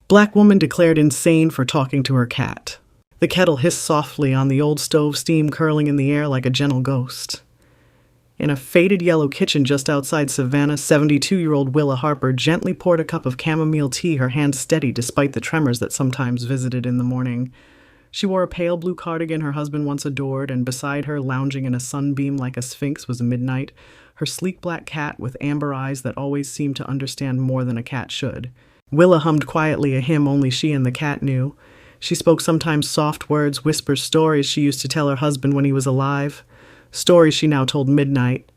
Black woman declared insane for talking to her cat. The kettle hissed softly on the old stove, steam curling in the air like a gentle ghost. In a faded yellow kitchen just outside Savannah, 72-year-old Willa Harper gently poured a cup of chamomile tea, her hand steady despite the tremors that sometimes visited in the morning. She wore a pale blue cardigan her husband once adored, and beside her, lounging in a sunbeam like a sphinx, was Midnight, her sleek black cat with amber eyes that always seemed to understand more than a cat should. Willa hummed quietly a hymn only she and the cat knew. She spoke sometimes soft words, whispers, stories she used to tell her husband when he was alive. Stories she now told Midnight.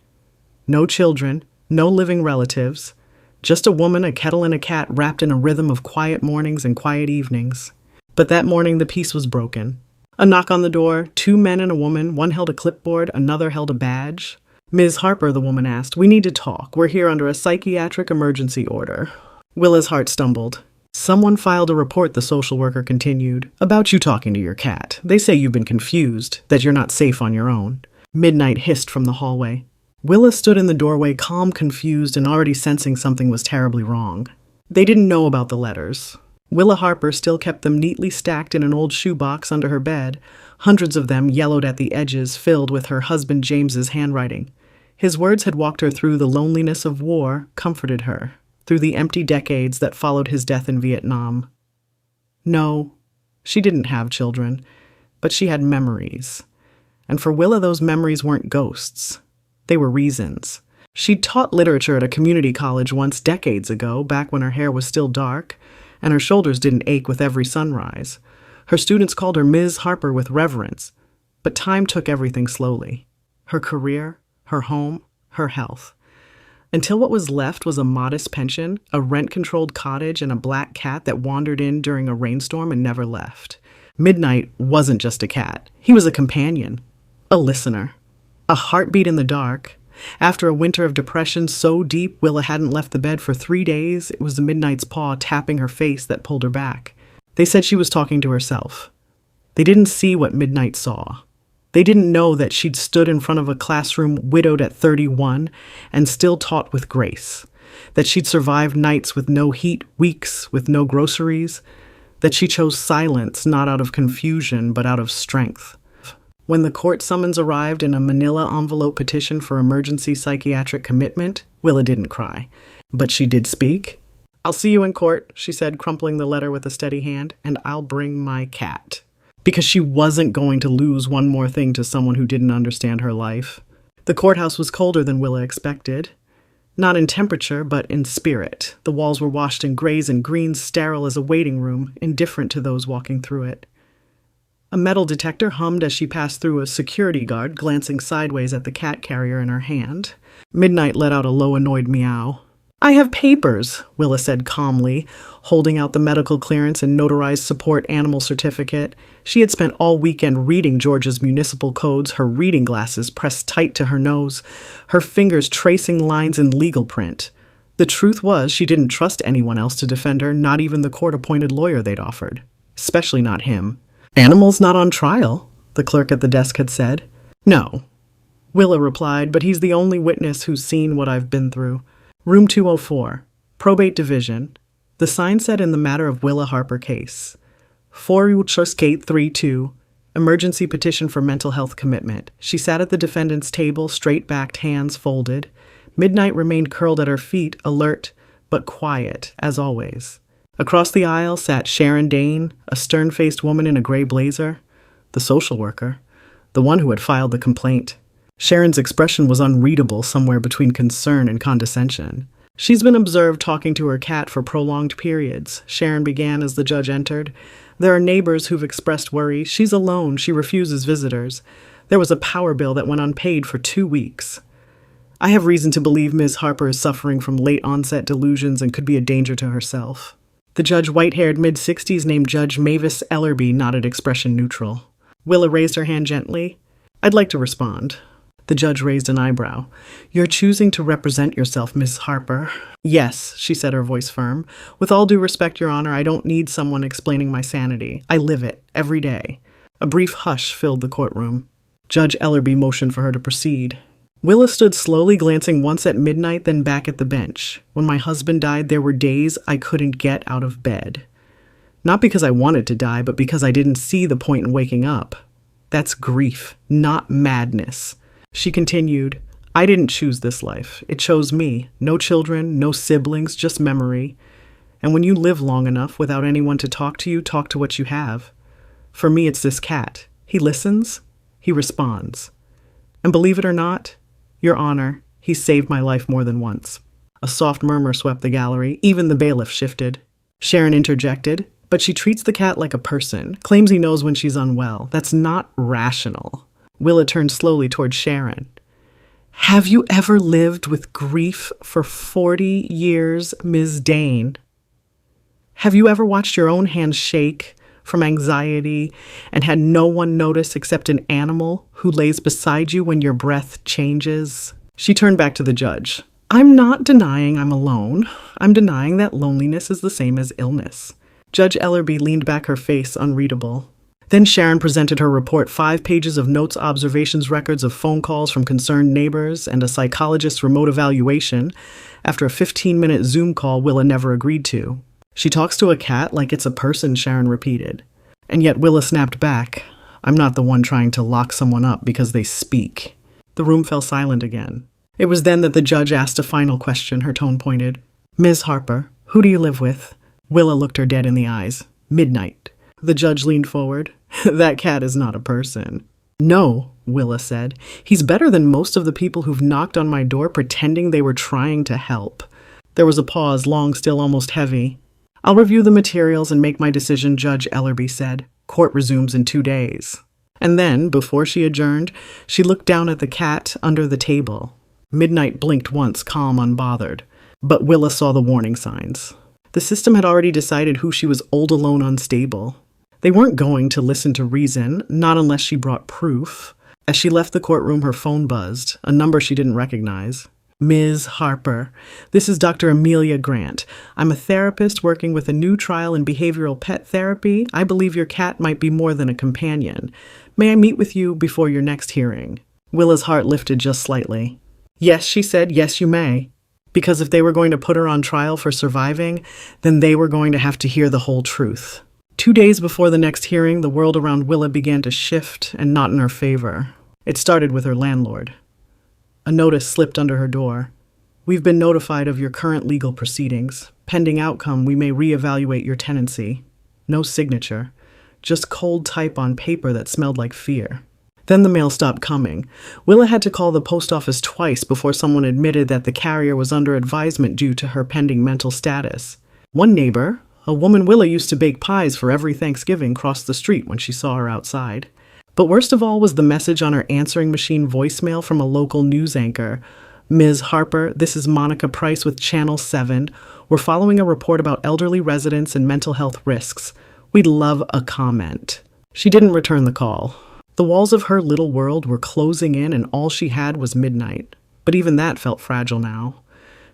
No children, no living relatives. Just a woman, a kettle, and a cat wrapped in a rhythm of quiet mornings and quiet evenings. But that morning the peace was broken. A knock on the door, 2 men and a woman, one held a clipboard, another held a badge. "Ms. Harper," the woman asked, "we need to talk. We're here under a psychiatric emergency order." Willa's heart stumbled. "Someone filed a report," the social worker continued, "about you talking to your cat. They say you've been confused, that you're not safe on your own." Midnight hissed from the hallway. Willa stood in the doorway, calm, confused, and already sensing something was terribly wrong. They didn't know about the letters. Willa Harper still kept them neatly stacked in an old shoebox under her bed, hundreds of them yellowed at the edges, filled with her husband James's handwriting. His words had walked her through the loneliness of war, comforted her, through the empty decades that followed his death in Vietnam. No, she didn't have children, but she had memories. And for Willa, those memories weren't ghosts. They were reasons. She'd taught literature at a community college once, decades ago, back when her hair was still dark, and her shoulders didn't ache with every sunrise. Her students called her Ms. Harper with reverence, but time took everything slowly. Her career, her home, her health. Until what was left was a modest pension, a rent-controlled cottage, and a black cat that wandered in during a rainstorm and never left. Midnight wasn't just a cat. He was a companion, a listener, a heartbeat in the dark. After a winter of depression so deep Willa hadn't left the bed for 3 days, it was the Midnight's paw tapping her face that pulled her back. They said she was talking to herself. They didn't see what Midnight saw. They didn't know that she'd stood in front of a classroom widowed at 31 and still taught with grace. That she'd survived nights with no heat, weeks with no groceries. That she chose silence not out of confusion but out of strength. When the court summons arrived in a manila envelope petition for emergency psychiatric commitment, Willa didn't cry. But she did speak. "I'll see you in court," she said, crumpling the letter with a steady hand, "and I'll bring my cat." Because she wasn't going to lose one more thing to someone who didn't understand her life. The courthouse was colder than Willa expected. Not in temperature, but in spirit. The walls were washed in grays and greens, sterile as a waiting room, indifferent to those walking through it. A metal detector hummed as she passed through a security guard, glancing sideways at the cat carrier in her hand. Midnight let out a low, annoyed meow. "I have papers," Willa said calmly, holding out the medical clearance and notarized support animal certificate. She had spent all weekend reading Georgia's municipal codes, her reading glasses pressed tight to her nose, her fingers tracing lines in legal print. The truth was she didn't trust anyone else to defend her, not even the court-appointed lawyer they'd offered. Especially not him. "Animal's not on trial," the clerk at the desk had said. "No," Willa replied, "but he's the only witness who's seen what I've been through. Room 204, probate division." The sign said in the matter of Willa Harper case. 4 Gate 32, emergency petition for mental health commitment. She sat at the defendant's table, straight-backed, hands folded. Midnight remained curled at her feet, alert, but quiet, as always. Across the aisle sat Sharon Dane, a stern-faced woman in a gray blazer, the social worker, the one who had filed the complaint. Sharon's expression was unreadable, somewhere between concern and condescension. "She's been observed talking to her cat for prolonged periods," Sharon began as the judge entered. "There are neighbors who've expressed worry. She's alone. She refuses visitors. There was a power bill that went unpaid for 2 weeks. I have reason to believe Ms. Harper is suffering from late-onset delusions and could be a danger to herself." The judge, white-haired, mid-60s, named Judge Mavis Ellerby, nodded, expression neutral. Willa raised her hand gently. "I'd like to respond." The judge raised an eyebrow. "You're choosing to represent yourself, Miss Harper." "Yes," she said, her voice firm. "With all due respect, Your Honor, I don't need someone explaining my sanity. I live it, every day." A brief hush filled the courtroom. Judge Ellerby motioned for her to proceed. Willa stood slowly, glancing once at Midnight, then back at the bench. "When my husband died, there were days I couldn't get out of bed. Not because I wanted to die, but because I didn't see the point in waking up. That's grief, not madness. She continued, I didn't choose this life. It chose me. No children, no siblings, just memory. And when you live long enough without anyone to talk to you, talk to what you have. For me, it's this cat. He listens, he responds. And believe it or not, Your Honor, he saved my life more than once. A soft murmur swept the gallery. Even the bailiff shifted. Sharon interjected, but she treats the cat like a person, claims he knows when she's unwell. That's not rational. Willa turned slowly toward Sharon. Have you ever lived with grief for 40 years, Ms. Dane? Have you ever watched your own hands shake from anxiety and had no one notice except an animal who lays beside you when your breath changes? She turned back to the judge. I'm not denying I'm alone. I'm denying that loneliness is the same as illness. Judge Ellerby leaned back, her face unreadable. Then Sharon presented her report, 5 pages of notes, observations, records of phone calls from concerned neighbors, and a psychologist's remote evaluation after a 15-minute Zoom call Willa never agreed to. She talks to a cat like it's a person, Sharon repeated. And yet Willa snapped back. I'm not the one trying to lock someone up because they speak. The room fell silent again. It was then that the judge asked a final question, her tone pointed. Ms. Harper, who do you live with? Willa looked her dead in the eyes. Midnight. The judge leaned forward. That cat is not a person. No, Willa said. He's better than most of the people who've knocked on my door pretending they were trying to help. There was a pause, long, still almost heavy. I'll review the materials and make my decision, Judge Ellerby said. Court resumes in 2 days. And then, before she adjourned, she looked down at the cat under the table. Midnight blinked once, calm, unbothered. But Willa saw the warning signs. The system had already decided who she was old, alone, unstable. They weren't going to listen to reason, not unless she brought proof. As she left the courtroom, her phone buzzed, a number she didn't recognize. Ms. Harper, this is Dr. Amelia Grant. I'm a therapist working with a new trial in behavioral pet therapy. I believe your cat might be more than a companion. May I meet with you before your next hearing? Willa's heart lifted just slightly. Yes, she said, yes, you may. Because if they were going to put her on trial for surviving, then they were going to have to hear the whole truth. 2 days before the next hearing, the world around Willa began to shift, and not in her favor. It started with her landlord. A notice slipped under her door. We've been notified of your current legal proceedings. Pending outcome, we may reevaluate your tenancy. No signature. Just cold type on paper that smelled like fear. Then the mail stopped coming. Willa had to call the post office twice before someone admitted that the carrier was under advisement due to her pending mental status. One neighbor, a woman Willa used to bake pies for every Thanksgiving, crossed the street when she saw her outside. But worst of all was the message on her answering machine voicemail from a local news anchor. Ms. Harper, this is Monica Price with Channel 7. We're following a report about elderly residents and mental health risks. We'd love a comment. She didn't return the call. The walls of her little world were closing in, and all she had was midnight. But even that felt fragile now.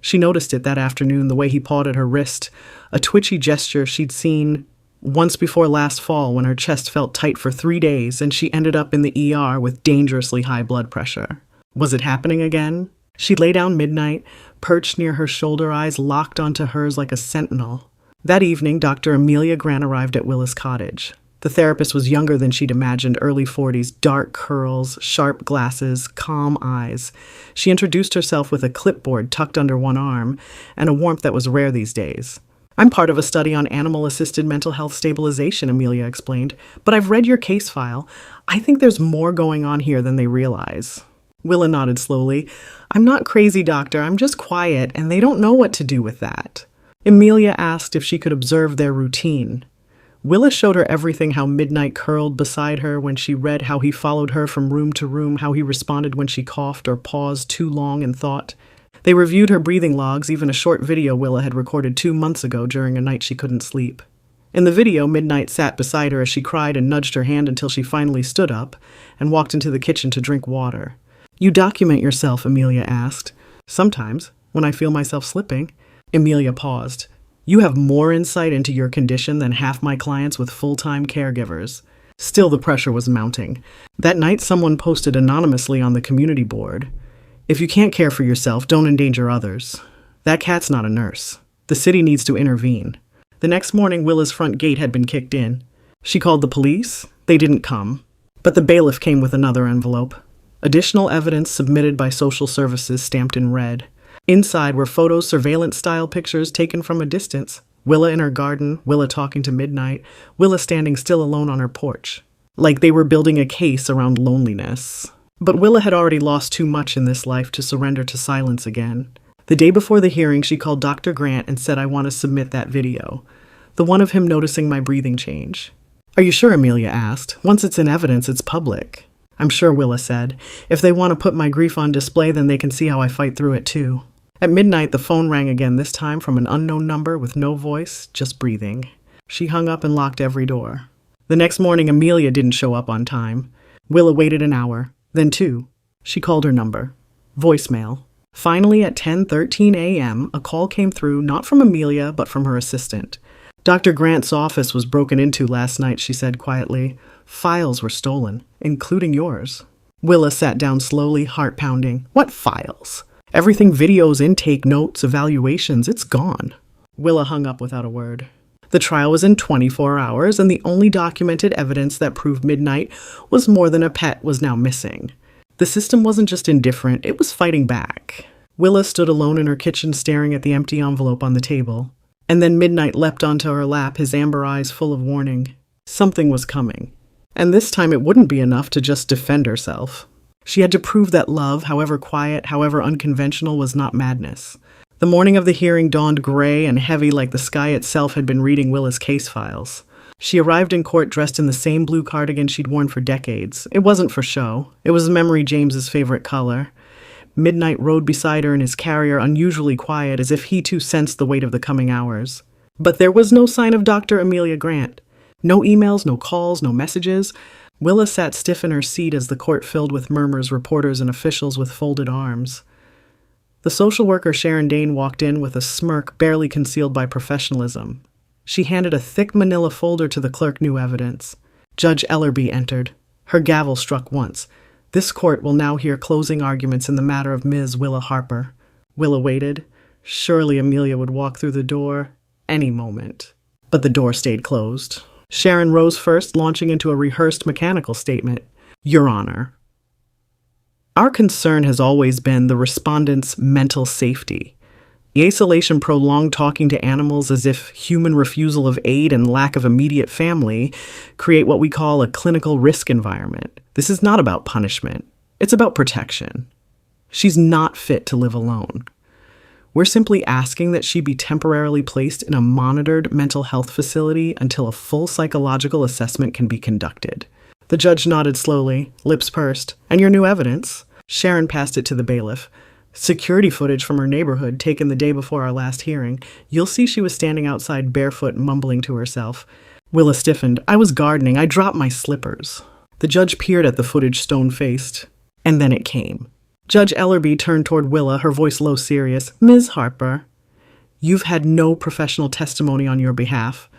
She noticed it that afternoon, the way he pawed at her wrist, a twitchy gesture she'd seen once before last fall when her chest felt tight for 3 days and she ended up in the ER with dangerously high blood pressure. Was it happening again? She lay down midnight, perched near her shoulder, eyes locked onto hers like a sentinel. That evening, Dr. Amelia Grant arrived at Willa's cottage. The therapist was younger than she'd imagined, early 40s, dark curls, sharp glasses, calm eyes. She introduced herself with a clipboard tucked under one arm and a warmth that was rare these days. I'm part of a study on animal-assisted mental health stabilization, Amelia explained, but I've read your case file. I think there's more going on here than they realize. Willa nodded slowly. I'm not crazy, doctor. I'm just quiet, and they don't know what to do with that. Amelia asked if she could observe their routine. Willa showed her everything, how Midnight curled beside her when she read, how he followed her from room to room, how he responded when she coughed or paused too long in thought. They reviewed her breathing logs, even a short video Willa had recorded 2 months ago during a night she couldn't sleep. In the video, Midnight sat beside her as she cried and nudged her hand until she finally stood up and walked into the kitchen to drink water. You document yourself, Amelia asked. Sometimes, when I feel myself slipping. Amelia paused. You have more insight into your condition than half my clients with full-time caregivers. Still, the pressure was mounting. That night, someone posted anonymously on the community board, if you can't care for yourself, don't endanger others. That cat's not a nurse. The city needs to intervene. The next morning, Willa's front gate had been kicked in. She called the police. They didn't come. But the bailiff came with another envelope. Additional evidence submitted by social services stamped in red. Inside were photos, surveillance-style pictures taken from a distance. Willa in her garden, Willa talking to Midnight, Willa standing still alone on her porch. Like they were building a case around loneliness. But Willa had already lost too much in this life to surrender to silence again. The day before the hearing, she called Dr. Grant and said, "I want to submit that video. The one of him noticing my breathing change." "Are you sure?" Amelia asked. "Once it's in evidence, it's public." "I'm sure," Willa said. "If they want to put my grief on display, then they can see how I fight through it too." At midnight, the phone rang again, this time from an unknown number with no voice, just breathing. She hung up and locked every door. The next morning, Amelia didn't show up on time. Willa waited an hour, then 2. She called her number. Voicemail. Finally, at 10:13 a.m., a call came through, not from Amelia, but from her assistant. "Dr. Grant's office was broken into last night," she said quietly. "Files were stolen, including yours." Willa sat down slowly, heart pounding. "What files?" "Everything, videos, intake, notes, evaluations, it's gone." Willa hung up without a word. The trial was in 24 hours, and the only documented evidence that proved Midnight was more than a pet was now missing. The system wasn't just indifferent, it was fighting back. Willa stood alone in her kitchen staring at the empty envelope on the table. And then Midnight leapt onto her lap, his amber eyes full of warning. Something was coming. And this time it wouldn't be enough to just defend herself. She had to prove that love, however quiet, however unconventional, was not madness. The morning of the hearing dawned gray and heavy like the sky itself had been reading Willa's case files. She arrived in court dressed in the same blue cardigan she'd worn for decades. It wasn't for show. It was Memory James's favorite color. Midnight rode beside her in his carrier, unusually quiet, as if he too sensed the weight of the coming hours. But there was no sign of Dr. Amelia Grant. No emails, no calls, no messages. Willa sat stiff in her seat as the court filled with murmurs, reporters, and officials with folded arms. The social worker Sharon Dane walked in with a smirk barely concealed by professionalism. She handed a thick manila folder to the clerk, new evidence. Judge Ellerby entered. Her gavel struck once. "This court will now hear closing arguments in the matter of Ms. Willa Harper." Willa waited. Surely Amelia would walk through the door any moment. But the door stayed closed. Sharon rose first, launching into a rehearsed mechanical statement. "Your Honor, our concern has always been the respondent's mental safety. The isolation, prolonged talking to animals as if human refusal of aid and lack of immediate family create what we call a clinical risk environment. This is not about punishment. It's about protection. She's not fit to live alone. We're simply asking that she be temporarily placed in a monitored mental health facility until a full psychological assessment can be conducted." The judge nodded slowly, lips pursed. "And your new evidence?" Sharon passed it to the bailiff. "Security footage from her neighborhood taken the day before our last hearing. You'll see she was standing outside barefoot, mumbling to herself." Willa stiffened. "I was gardening. I dropped my slippers." The judge peered at the footage, stone-faced. And then it came. Judge Ellerby turned toward Willa, her voice low, serious. "Ms. Harper, you've had no professional testimony on your behalf.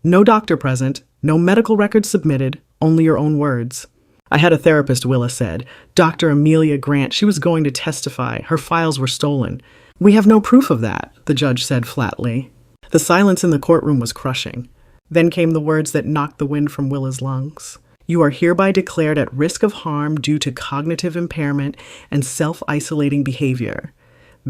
No doctor present, no medical records submitted, only your own words." "I had a therapist," Willa said. "Dr. Amelia Grant. She was going to testify. Her files were stolen." "We have no proof of that," the judge said flatly. The silence in the courtroom was crushing. Then came the words that knocked the wind from Willa's lungs. "You are hereby declared at risk of harm due to cognitive impairment and self-isolating behavior,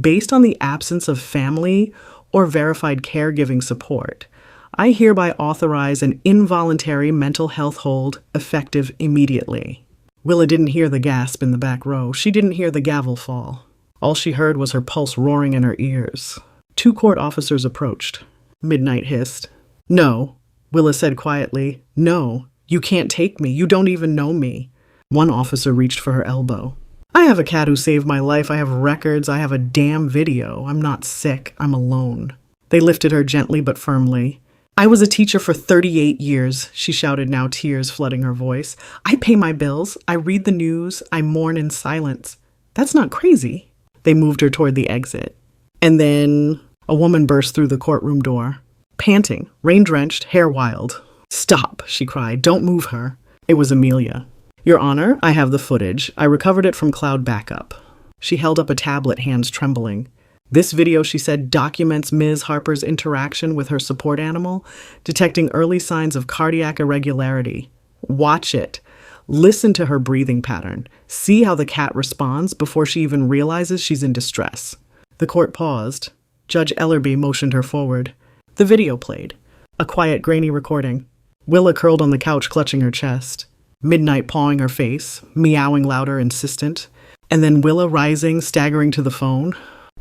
based on the absence of family or verified caregiving support. I hereby authorize an involuntary mental health hold effective immediately." Willa didn't hear the gasp in the back row. She didn't hear the gavel fall. All she heard was her pulse roaring in her ears. 2 court officers approached. Midnight hissed. "No," Willa said quietly. "No. You can't take me. You don't even know me." One officer reached for her elbow. "I have a cat who saved my life. I have records. I have a damn video. I'm not sick. I'm alone." They lifted her gently but firmly. "I was a teacher for 38 years, she shouted, now tears flooding her voice. "I pay my bills. I read the news. I mourn in silence. That's not crazy." They moved her toward the exit. And then a woman burst through the courtroom door, panting, rain-drenched, hair wild. "Stop," she cried. "Don't move her." It was Amelia. "Your Honor, I have the footage. I recovered it from cloud backup." She held up a tablet, hands trembling. This video, she said, documents Ms. Harper's interaction with her support animal, detecting early signs of cardiac irregularity. Watch it. Listen to her breathing pattern. See how the cat responds before she even realizes she's in distress. The court paused. Judge Ellerby motioned her forward. The video played. A quiet, grainy recording. Willa curled on the couch, clutching her chest. Midnight pawing her face, meowing louder, insistent. And then Willa rising, staggering to the phone.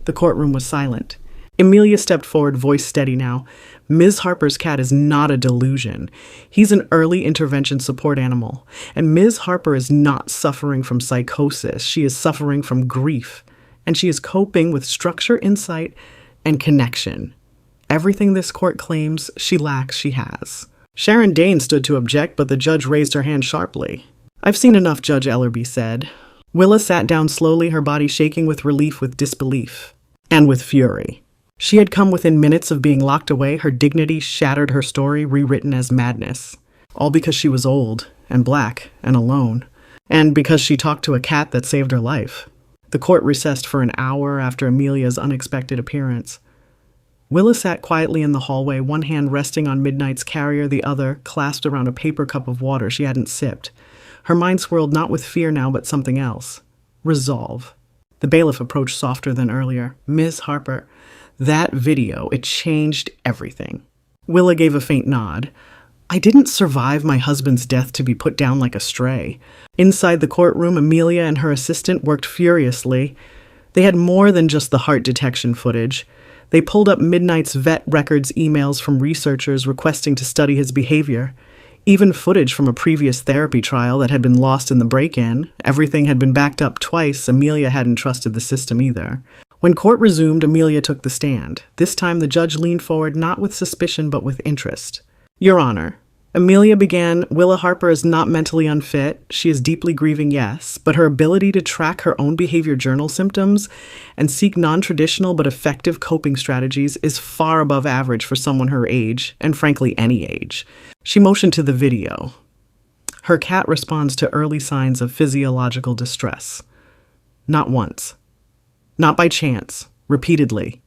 The courtroom was silent. Amelia stepped forward, voice steady now. Ms. Harper's cat is not a delusion. He's an early intervention support animal. And Ms. Harper is not suffering from psychosis. She is suffering from grief. And she is coping with structure, insight, and connection. Everything this court claims she lacks, she has. Sharon Dane stood to object, but the judge raised her hand sharply. I've seen enough, Judge Ellerby said. Willa sat down slowly, her body shaking with relief, with disbelief, and with fury. She had come within minutes of being locked away, her dignity shattered, her story rewritten as madness. All because she was old, and black, and alone. And because she talked to a cat that saved her life. The court recessed for an hour after Amelia's unexpected appearance. Willa sat quietly in the hallway, one hand resting on Midnight's carrier, the other clasped around a paper cup of water she hadn't sipped. Her mind swirled not with fear now, but something else. Resolve. The bailiff approached softer than earlier. Ms. Harper, that video, it changed everything. Willa gave a faint nod. I didn't survive my husband's death to be put down like a stray. Inside the courtroom, Amelia and her assistant worked furiously. They had more than just the heart detection footage. They pulled up Midnight's vet records, emails from researchers requesting to study his behavior. Even footage from a previous therapy trial that had been lost in the break-in. Everything had been backed up twice. Amelia hadn't trusted the system either. When court resumed, Amelia took the stand. This time the judge leaned forward, not with suspicion, but with interest. Your Honor, Amelia began, Willa Harper is not mentally unfit. She is deeply grieving, yes, but her ability to track her own behavior journal symptoms and seek non-traditional but effective coping strategies is far above average for someone her age, and frankly any age. She motioned to the video. Her cat responds to early signs of physiological distress. Not once. Not by chance. Repeatedly.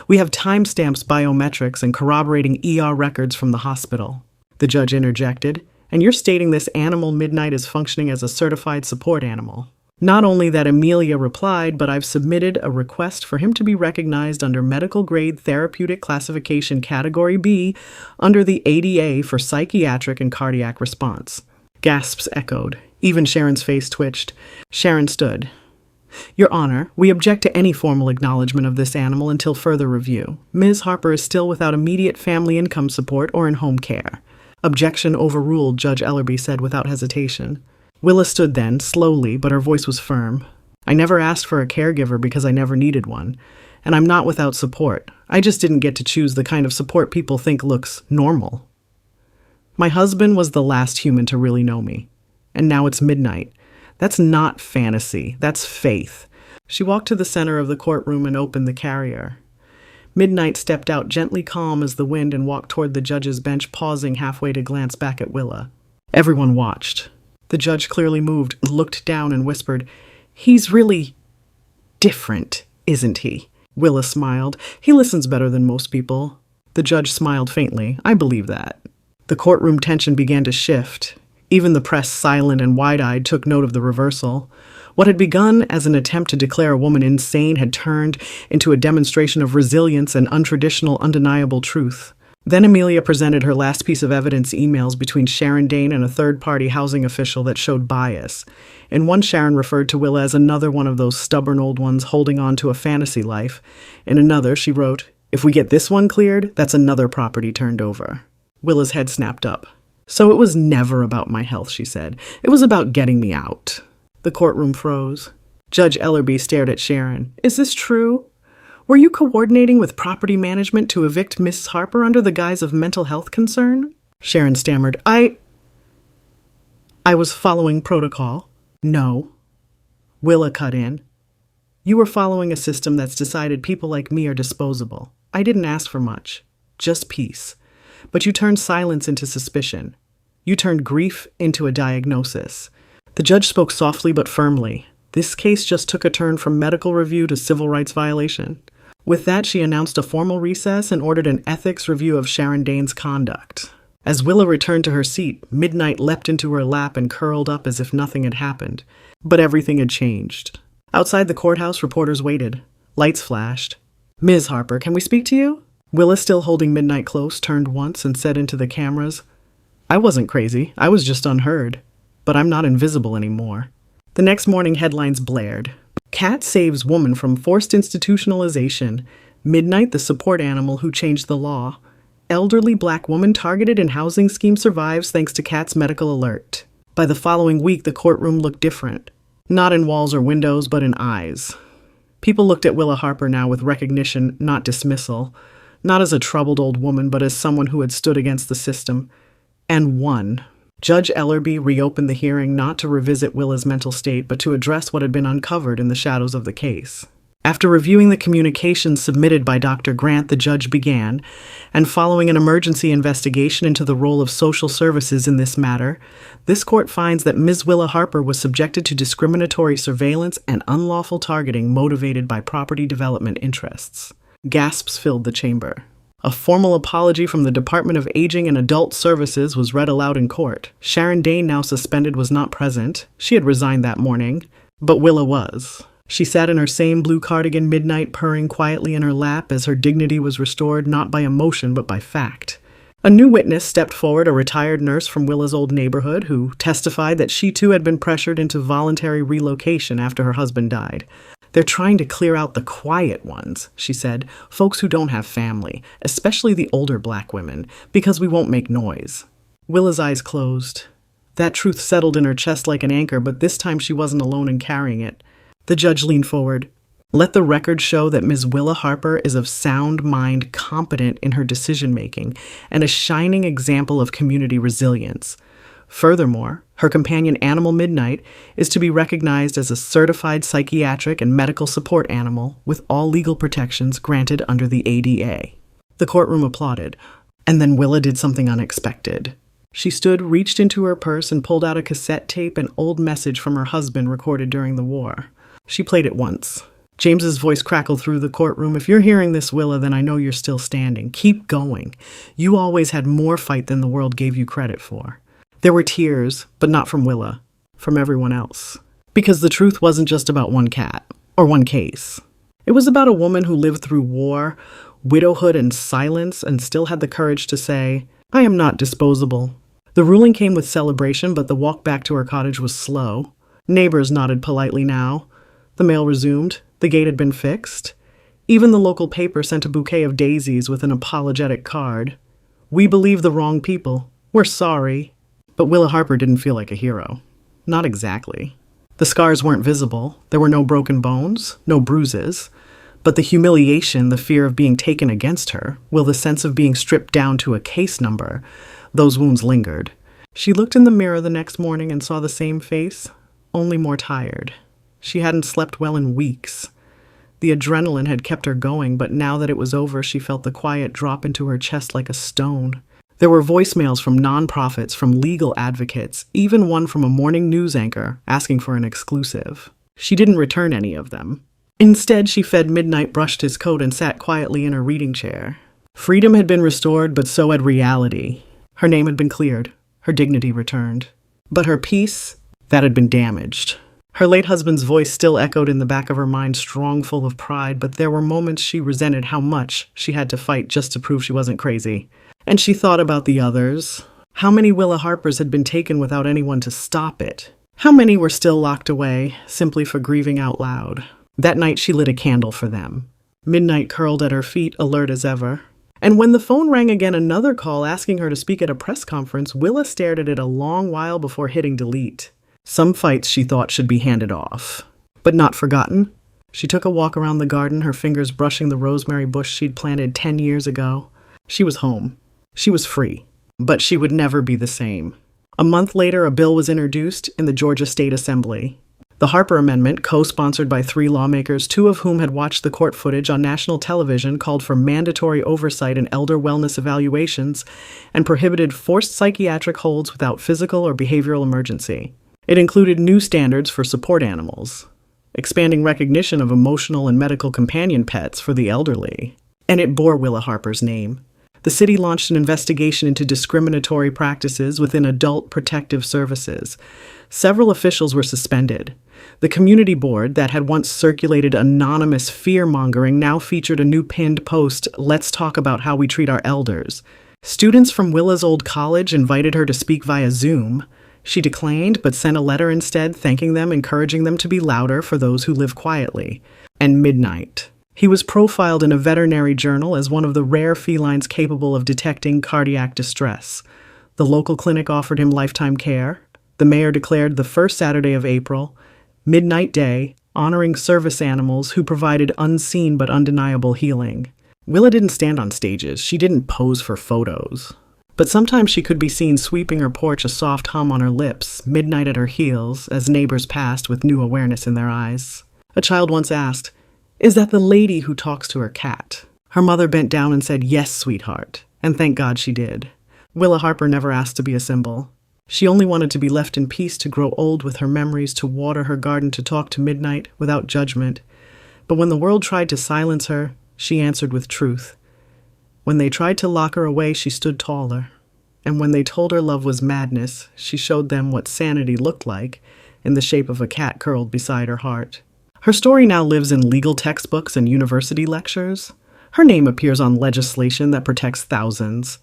We have timestamps, biometrics, and corroborating ER records from the hospital. The judge interjected, and you're stating this animal Midnight is functioning as a certified support animal. Not only that, Amelia replied, but I've submitted a request for him to be recognized under medical grade therapeutic classification category B under the ADA for psychiatric and cardiac response. Gasps echoed. Even Sharon's face twitched. Sharon stood. Your Honor, we object to any formal acknowledgement of this animal until further review. Ms. Harper is still without immediate family income support or in home care. Objection overruled, Judge Ellerby said without hesitation. Willa stood then, slowly, but her voice was firm. I never asked for a caregiver because I never needed one. And I'm not without support. I just didn't get to choose the kind of support people think looks normal. My husband was the last human to really know me. And now it's Midnight. That's not fantasy. That's faith. She walked to the center of the courtroom and opened the carrier. Midnight stepped out, gently calm as the wind, and walked toward the judge's bench, pausing halfway to glance back at Willa. Everyone watched. The judge clearly moved, looked down, and whispered, He's really different, isn't he? Willa smiled. He listens better than most people. The judge smiled faintly. I believe that. The courtroom tension began to shift. Even the press, silent and wide-eyed, took note of the reversal. What had begun as an attempt to declare a woman insane had turned into a demonstration of resilience and untraditional, undeniable truth. Then Amelia presented her last piece of evidence, emails between Sharon Dane and a third-party housing official that showed bias. In one, Sharon referred to Willa as another one of those stubborn old ones holding on to a fantasy life. In another, she wrote, If we get this one cleared, that's another property turned over. Willa's head snapped up. So it was never about my health, she said. It was about getting me out. The courtroom froze. Judge Ellerby stared at Sharon. Is this true? Were you coordinating with property management to evict Miss Harper under the guise of mental health concern? Sharon stammered. I was following protocol. No. Willa cut in. You were following a system that's decided people like me are disposable. I didn't ask for much. Just peace. But you turned silence into suspicion. You turned grief into a diagnosis. The judge spoke softly but firmly. This case just took a turn from medical review to civil rights violation. With that, she announced a formal recess and ordered an ethics review of Sharon Dane's conduct. As Willa returned to her seat, Midnight leapt into her lap and curled up as if nothing had happened. But everything had changed. Outside the courthouse, reporters waited. Lights flashed. "Ms. Harper, can we speak to you?" Willa, still holding Midnight close, turned once and said into the cameras, "I wasn't crazy. I was just unheard. But I'm not invisible anymore." The next morning, headlines blared. Cat saves woman from forced institutionalization. Midnight, the support animal who changed the law. Elderly black woman targeted in housing scheme survives thanks to Cat's medical alert. By the following week, the courtroom looked different. Not in walls or windows, but in eyes. People looked at Willa Harper now with recognition, not dismissal. Not as a troubled old woman, but as someone who had stood against the system. And won. Judge Ellerby reopened the hearing not to revisit Willa's mental state, but to address what had been uncovered in the shadows of the case. After reviewing the communications submitted by Dr. Grant, the judge began, and following an emergency investigation into the role of social services in this matter, this court finds that Ms. Willa Harper was subjected to discriminatory surveillance and unlawful targeting motivated by property development interests. Gasps filled the chamber. A formal apology from the Department of Aging and Adult Services was read aloud in court. Sharon Dane, now suspended, was not present. She had resigned that morning, but Willa was. She sat in her same blue cardigan, Midnight, purring quietly in her lap as her dignity was restored not by emotion but by fact. A new witness stepped forward, a retired nurse from Willa's old neighborhood, who testified that she too had been pressured into voluntary relocation after her husband died. "They're trying to clear out the quiet ones," she said, "folks who don't have family, especially the older black women, because we won't make noise." Willa's eyes closed. That truth settled in her chest like an anchor, but this time she wasn't alone in carrying it. The judge leaned forward. "Let the record show that Ms. Willa Harper is of sound mind, competent in her decision-making, and a shining example of community resilience. Furthermore, her companion animal Midnight is to be recognized as a certified psychiatric and medical support animal with all legal protections granted under the ADA." The courtroom applauded. And then Willa did something unexpected. She stood, reached into her purse, and pulled out a cassette tape, an old message from her husband recorded during the war. She played it once. James's voice crackled through the courtroom. "If you're hearing this, Willa, then I know you're still standing. Keep going. You always had more fight than the world gave you credit for." There were tears, but not from Willa, from everyone else. Because the truth wasn't just about one cat, or one case. It was about a woman who lived through war, widowhood, and silence, and still had the courage to say, "I am not disposable." The ruling came with celebration, but the walk back to her cottage was slow. Neighbors nodded politely now. The mail resumed. The gate had been fixed. Even the local paper sent a bouquet of daisies with an apologetic card. "We believe the wrong people. We're sorry." But Willa Harper didn't feel like a hero. Not exactly. The scars weren't visible. There were no broken bones, no bruises. But the humiliation, the fear of being taken against her, the sense of being stripped down to a case number, those wounds lingered. She looked in the mirror the next morning and saw the same face, only more tired. She hadn't slept well in weeks. The adrenaline had kept her going, but now that it was over, she felt the quiet drop into her chest like a stone. There were voicemails from nonprofits, from legal advocates, even one from a morning news anchor asking for an exclusive. She didn't return any of them. Instead, she fed Midnight, brushed his coat, and sat quietly in her reading chair. Freedom had been restored, but so had reality. Her name had been cleared. Her dignity returned. But her peace, that had been damaged. Her late husband's voice still echoed in the back of her mind, strong, full of pride, but there were moments she resented how much she had to fight just to prove she wasn't crazy. And she thought about the others. How many Willa Harpers had been taken without anyone to stop it? How many were still locked away, simply for grieving out loud? That night she lit a candle for them. Midnight curled at her feet, alert as ever. And when the phone rang again, another call asking her to speak at a press conference, Willa stared at it a long while before hitting delete. Some fights she thought should be handed off, but not forgotten. She took a walk around the garden, her fingers brushing the rosemary bush she'd planted 10 years ago. She was home. She was free. But she would never be the same. A month later, a bill was introduced in the Georgia State Assembly. The Harper Amendment, co-sponsored by 3 lawmakers, 2 of whom had watched the court footage on national television, called for mandatory oversight in elder wellness evaluations and prohibited forced psychiatric holds without physical or behavioral emergency. It included new standards for support animals. expanding recognition of emotional and medical companion pets for the elderly. And it bore Willa Harper's name. The city launched an investigation into discriminatory practices within adult protective services. Several officials were suspended. The community board that had once circulated anonymous fear-mongering now featured a new pinned post, "Let's talk about how we treat our elders." Students from Willa's old college invited her to speak via Zoom. She declined, but sent a letter instead, thanking them, encouraging them to be louder for those who live quietly. And midnight. He was profiled in a veterinary journal as one of the rare felines capable of detecting cardiac distress. The local clinic offered him lifetime care. The mayor declared the first Saturday of April, Midnight Day, honoring service animals who provided unseen but undeniable healing. Willa didn't stand on stages. She didn't pose for photos. But sometimes she could be seen sweeping her porch, a soft hum on her lips, midnight at her heels, as neighbors passed with new awareness in their eyes. A child once asked, "Is that the lady who talks to her cat?" Her mother bent down and said, "Yes, sweetheart," and thank God she did. Willa Harper never asked to be a symbol. She only wanted to be left in peace, to grow old with her memories, to water her garden, to talk to midnight without judgment. But when the world tried to silence her, she answered with truth. When they tried to lock her away, she stood taller. And when they told her love was madness, she showed them what sanity looked like, in the shape of a cat curled beside her heart. Her story now lives in legal textbooks and university lectures. Her name appears on legislation that protects thousands.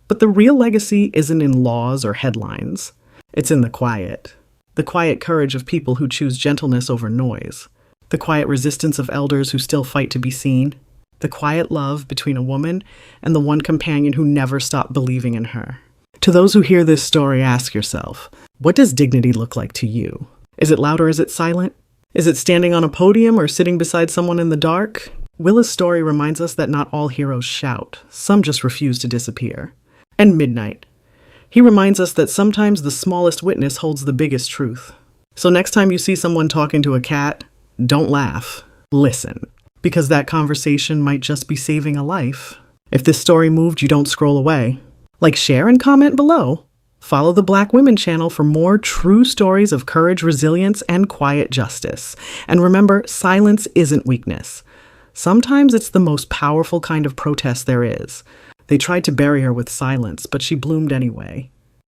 But the real legacy isn't in laws or headlines. It's in the quiet courage of people who choose gentleness over noise, the quiet resistance of elders who still fight to be seen, the quiet love between a woman and the one companion who never stopped believing in her. To those who hear this story, ask yourself, what does dignity look like to you? Is it loud or is it silent? Is it standing on a podium or sitting beside someone in the dark? Willa's story reminds us that not all heroes shout. Some just refuse to disappear. And midnight. He reminds us that sometimes the smallest witness holds the biggest truth. So next time you see someone talking to a cat, don't laugh. Listen. Because that conversation might just be saving a life. If this story moved you, don't scroll away. Like, share, and comment below. Follow the Black Women channel for more true stories of courage, resilience, and quiet justice. And remember, silence isn't weakness. Sometimes it's the most powerful kind of protest there is. They tried to bury her with silence, but she bloomed anyway.